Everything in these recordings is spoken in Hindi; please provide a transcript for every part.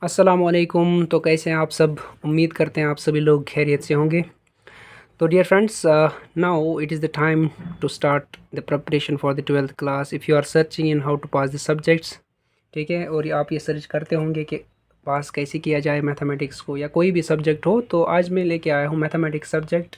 अस्सलामुअलैकुम। तो कैसे हैं आप सब? उम्मीद करते हैं आप सभी लोग खैरियत से होंगे। तो dear friends, now it is the time to start the preparation for the 12th class if you are searching in how to pass the subjects. ठीक है, और आप ये सर्च करते होंगे कि पास कैसे किया जाए मैथमेटिक्स को या कोई भी सब्जेक्ट हो। तो आज मैं लेके आया हूँ मैथमेटिक्स सब्जेक्ट,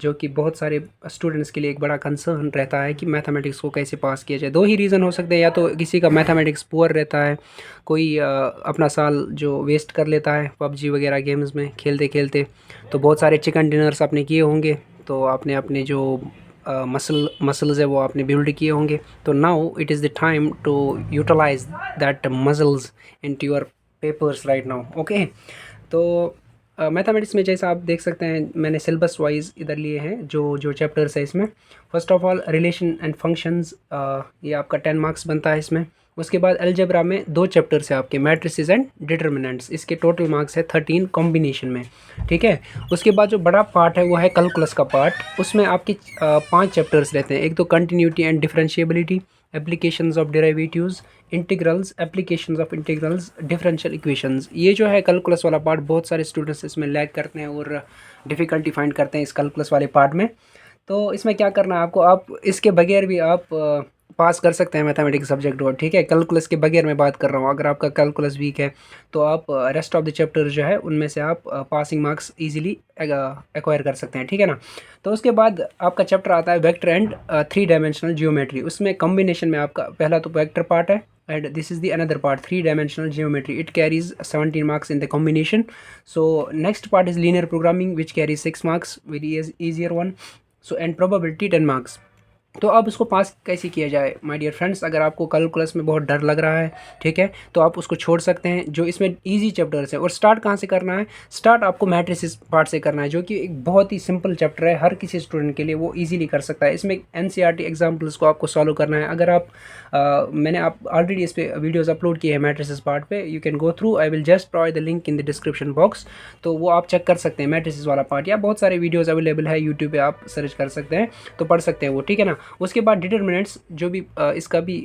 जो कि बहुत सारे स्टूडेंट्स के लिए एक बड़ा कंसर्न रहता है कि मैथमेटिक्स को कैसे पास किया जाए। दो ही रीज़न हो सकते हैं, या तो किसी का मैथमेटिक्स पुअर रहता है, कोई अपना साल जो वेस्ट कर लेता है पबजी वगैरह गेम्स में खेलते खेलते। तो बहुत सारे चिकन डिनर्स आपने किए होंगे, तो आपने अपने जो मसल्स है वो आपने बिल्ड किए होंगे। तो now it is the time to utilize that muscles into your papers right now. Okay, तो मैथमेटिक्स में जैसा आप देख सकते हैं मैंने सिलेबस वाइज इधर लिए हैं जो जो चैप्टर्स है इसमें। First of all relation and functions, ये आपका 10 मार्क्स बनता है इसमें। उसके बाद अलजेब्रा में दो चैप्टर्स है आपके, मैट्रिसेस एंड डिटर्मिनेंट्स, इसके टोटल मार्क्स है 13 कॉम्बिनेशन में। ठीक है, उसके बाद जो बड़ा पार्ट है वो है कैलकुलस का पार्ट। उसमें आपके 5 चैप्टर्स रहते हैं। एक तो continuity and differentiability, applications of derivatives, integrals, applications of integrals, differential equations. ये जो है कैलकुलस वाला पार्ट, बहुत सारे स्टूडेंट्स इसमें लैग करते हैं और डिफ़िकल्टी फाइंड करते हैं इस कैलकुलस वाले पार्ट में। तो इसमें क्या करना है आपको, आप इसके बगैर भी आप पास कर सकते हैं मैथमेटिक्स सब्जेक्ट को। ठीक है, कैलकुलस के बगैर मैं बात कर रहा हूँ। अगर आपका कैलकुलस वीक है तो आप रेस्ट ऑफ द चैप्टर जो है उनमें से आप पासिंग मार्क्स इजीली एक्वायर कर सकते हैं। ठीक है ना। तो उसके बाद आपका चैप्टर आता है वेक्टर एंड 3 डायमेंशनल जियोमेट्री। उसमें कॉम्बिनेशन में आपका पहला तो वेक्टर पार्ट है, and this is the another part, 3 dimensional geometry. It carries 17 marks in the combination. So next part is linear programming, which carries 6 marks, very easier one. So and probability 10 marks. तो अब उसको पास कैसे किया जाए माय डियर फ्रेंड्स? अगर आपको कैलकुलस में बहुत डर लग रहा है, ठीक है, तो आप उसको छोड़ सकते हैं। जो इसमें इजी चैप्टर्स है, और स्टार्ट कहाँ से करना है? स्टार्ट आपको मैट्रिसेस पार्ट से करना है, जो कि एक बहुत ही सिंपल चैप्टर है। हर किसी स्टूडेंट के लिए वो इजीली कर सकता है। इसमें एनसीईआरटी एग्जाम्पल्स को आपको सॉल्व करना है। अगर आप मैंने आप ऑलरेडी इस पर वीडियोज़ अपलोड किए हैं मैट्रिसेस पार्ट पे, you can go through. I will just provide the link in the description box, तो वो आप चेक कर सकते हैं मैट्रिसेस वाला पार्ट, या बहुत सारे वीडियोज़ अवेलेबल है यूट्यूब पे, आप सर्च कर सकते हैं तो पढ़ सकते हैं वो। ठीक है ना। उसके बाद डिटर्मिनेंट्स, जो भी इसका भी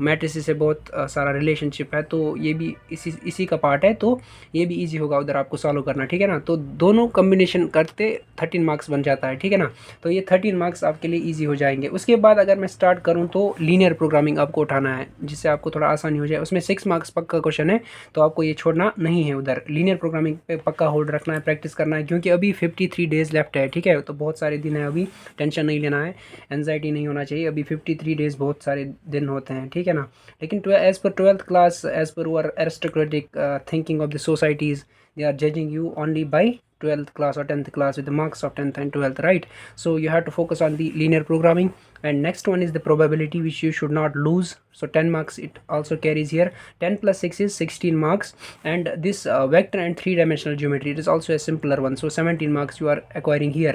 मैट्रिसेस से बहुत सारा रिलेशनशिप है, तो ये भी इसी का पार्ट है, तो ये भी इजी होगा उधर आपको सॉल्व करना। ठीक है ना। तो दोनों कम्बिनेशन करते 13 मार्क्स बन जाता है। ठीक है ना। तो ये 13 मार्क्स आपके लिए ईजी हो जाएंगे। उसके बाद अगर मैं स्टार्ट करूँ तो लीनियर प्रोग्रामिंग आपको उठाना है, जिससे आपको थोड़ा आसानी हो जाए। उसमें 6 मार्क्स पक्का क्वेश्चन है, तो आपको ये छोड़ना नहीं है। उधर लीनियर प्रोग्रामिंग पे पक्का होल्ड रखना है, प्रैक्टिस करना है, क्योंकि अभी 53 डेज़ लेफ्ट है। ठीक है, तो बहुत सारे दिन है अभी, टेंशन नहीं लेना है, एनजाइटी नहीं होना चाहिए। अभी 53 डेज़ बहुत सारे दिन होते हैं। ठीक है ना। लेकिन as per 12th class, as per were aristocratic thinking of the societies, they are judging you only by 12th class or 10th class with the marks of 10th and 12th, right? So you have to focus on the linear programming. And next one is the probability, which you should not lose. So 10 marks it also carries here. 10 plus 6 is 16 marks. And this vector and 3 dimensional geometry, it is also a simpler one. So 17 marks you are acquiring here.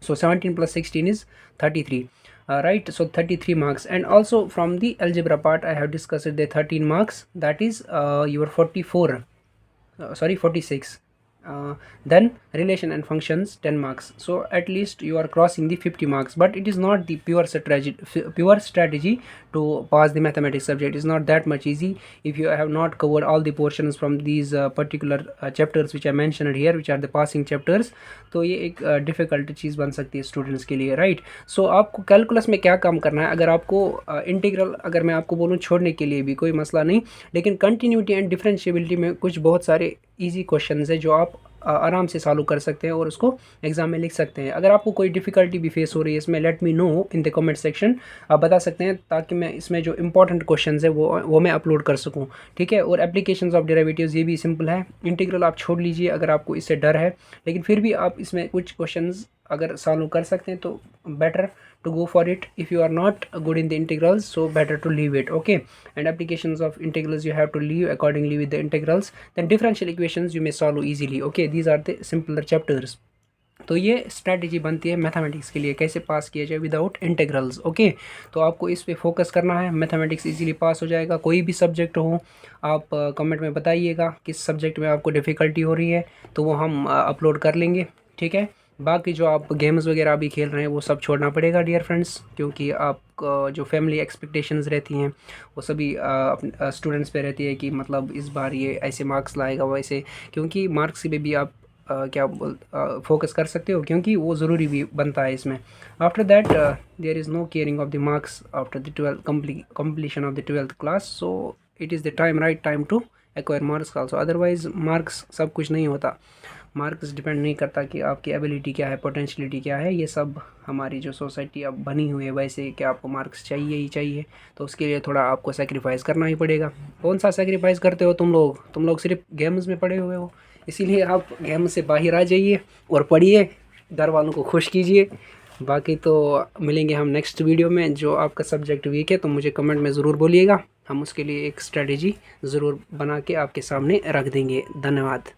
So 17 plus 16 is 33. Right, so 33 marks. And also from the algebra part I have discussed the 13 marks, that is your 44, 46. Then relation and functions 10 marks. So at least you are crossing the 50 marks, but it is not the pure strategy to pass the mathematics subject. Is not that much easy if you have not covered all the portions from these particular chapters which I mentioned here, which are the passing chapters. तो ये एक डिफ़िकल्ट चीज़ बन सकती है स्टूडेंट्स के लिए, राइट। सो आपको कैलकुलस में क्या काम करना है? अगर आपको इंटीग्रल अगर मैं आपको बोलूँ छोड़ने के लिए भी कोई मसला नहीं, लेकिन कंटिन्यूटी एंड डिफरेंशिएबिलिटी में कुछ बहुत सारे इजी क्वेश्चंस है जो आप आराम से सॉल्व कर सकते हैं और उसको एग्जाम में लिख सकते हैं। अगर आपको कोई डिफ़िकल्टी भी फेस हो रही है इसमें, let me know in the comment section, आप बता सकते हैं, ताकि मैं इसमें जो इंपॉर्टेंट क्वेश्चंस है वो मैं अपलोड कर सकूं। ठीक है। और एप्लीकेशंस ऑफ डेरिवेटिव्स, ये भी सिंपल है। इंटीग्रल आप छोड़ लीजिए अगर आपको इससे डर है, लेकिन फिर भी आप इसमें कुछ क्वेश्चंस अगर सॉल्व कर सकते हैं तो better to go for it. If you are not good in the integrals, so better to leave it. Okay. And applications of integrals you have to leave accordingly with the integrals. Then differential equations you may solve easily. Okay, these are the simpler chapters. तो ये स्ट्रैटेजी बनती है मैथमेटिक्स के लिए, कैसे पास किया जाए विदाउट इंटीग्रल्स। ओके, तो आपको इस पे फोकस करना है, मैथमेटिक्स इजीली पास हो जाएगा। कोई भी सब्जेक्ट हो, आप कमेंट में बताइएगा किस सब्जेक्ट में आपको डिफ़िकल्टी हो रही है, तो वो हम अपलोड कर लेंगे। ठीक है। बाकी जो आप गेम्स वगैरह अभी खेल रहे हैं वो सब छोड़ना पड़ेगा डियर फ्रेंड्स, क्योंकि आप जो फैमिली एक्सपेक्टेशंस रहती हैं वो सभी स्टूडेंट्स पे रहती है कि मतलब इस बार ये ऐसे मार्क्स लाएगा वैसे, क्योंकि मार्क्स पे भी आप क्या बोल फोकस कर सकते हो, क्योंकि वो ज़रूरी भी बनता है इसमें। After that there is no caring of the marks after the 12 completion of the 12th class, so it is the right time to acquire marks also. Otherwise marks सब कुछ नहीं होता, मार्क्स डिपेंड नहीं करता कि आपकी एबिलिटी क्या है, पोटेंशियलिटी क्या है, ये सब हमारी जो सोसाइटी अब बनी हुई है वैसे कि आपको मार्क्स चाहिए ही चाहिए, तो उसके लिए थोड़ा आपको सेक्रीफाइस करना ही पड़ेगा। कौन सा सेक्रीफाइस करते हो तुम लोग सिर्फ गेम्स में पड़े हुए हो, इसीलिए आप गेम से बाहर आ जाइए और पढ़िए, घर वालों को खुश कीजिए। बाकी तो मिलेंगे हम नेक्स्ट वीडियो में। जो आपका सब्जेक्ट वीक है तो मुझे कमेंट में ज़रूर बोलिएगा, हम उसके लिए एक स्ट्रेटेजी ज़रूर बना के आपके सामने रख देंगे। धन्यवाद।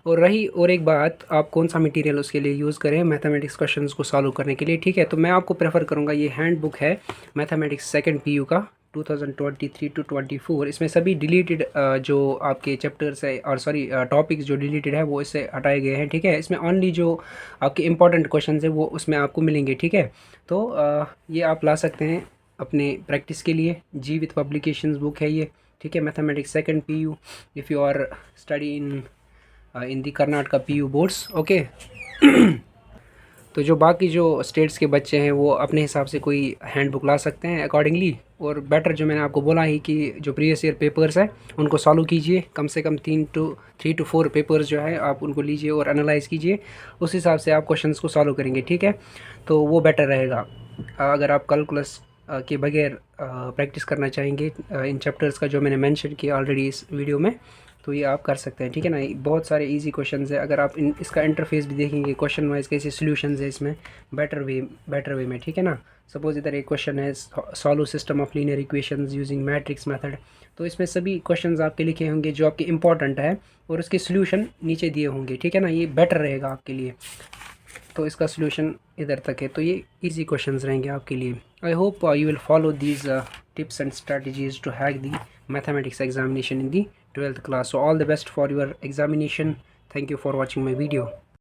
और एक बात, आप कौन सा मटेरियल उसके लिए यूज़ करें मैथमेटिक्स क्वेश्चंस को सॉल्व करने के लिए, ठीक है? तो मैं आपको प्रेफर करूँगा, ये हैंड बुक है मैथमेटिक्स सेकंड पीयू का 2023 to 24। इसमें सभी डिलीटेड जो आपके चैप्टर्स है और सॉरी टॉपिक्स जो डिलीटेड है वो इससे हटाए गए हैं, ठीक है? इसमें ओनली जो आपके इंपॉर्टेंट क्वेश्चन है वो उसमें आपको मिलेंगे, ठीक है? तो ये आप ला सकते हैं अपने प्रैक्टिस के लिए। जी विथ पब्लिकेशंस बुक है ये, ठीक है? Mathematics second PU if you are study in the Karnataka PU boards, okay. तो जो बाकी जो स्टेट्स के बच्चे हैं वो अपने हिसाब से कोई हैंड बुक ला सकते हैं अकॉर्डिंगली। और बेटर जो मैंने आपको बोला ही कि जो प्रीवियस ईयर पेपर्स हैं उनको सॉल्व कीजिए, कम से कम 3 to 4 पेपर्स जो है आप उनको लीजिए और एनालाइज़ कीजिए, उस हिसाब से आप क्वेश्चंस को सॉल्व करेंगे, ठीक है? तो वो बेटर रहेगा। अगर आप कैलकुलस के बगैर प्रैक्टिस करना चाहेंगे इन चैप्टर्स का जो मैंने मेंशन किया ऑलरेडी इस वीडियो में, तो ये आप कर सकते हैं, ठीक है ना? बहुत सारे इजी क्वेश्चंस है, अगर आप इसका इंटरफेस भी देखेंगे क्वेश्चन वाइज कैसे सॉल्यूशंस है इसमें बेटर वे में, ठीक है ना? सपोज इधर एक क्वेश्चन है solve system of linear equations using matrix method, तो इसमें सभी क्वेश्चंस आपके लिखे होंगे जो आपके इंपॉर्टेंट है और उसके सोल्यूशन नीचे दिए होंगे, ठीक है ना? ये बेटर रहेगा आपके लिए। तो इसका सोल्यूशन इधर तक है, तो ये इजी क्वेश्चंस रहेंगे आपके लिए। I hope you will follow these tips and strategies to hack the mathematics examination in the 12th class. So all the best for your examination. Thank you for watching my video.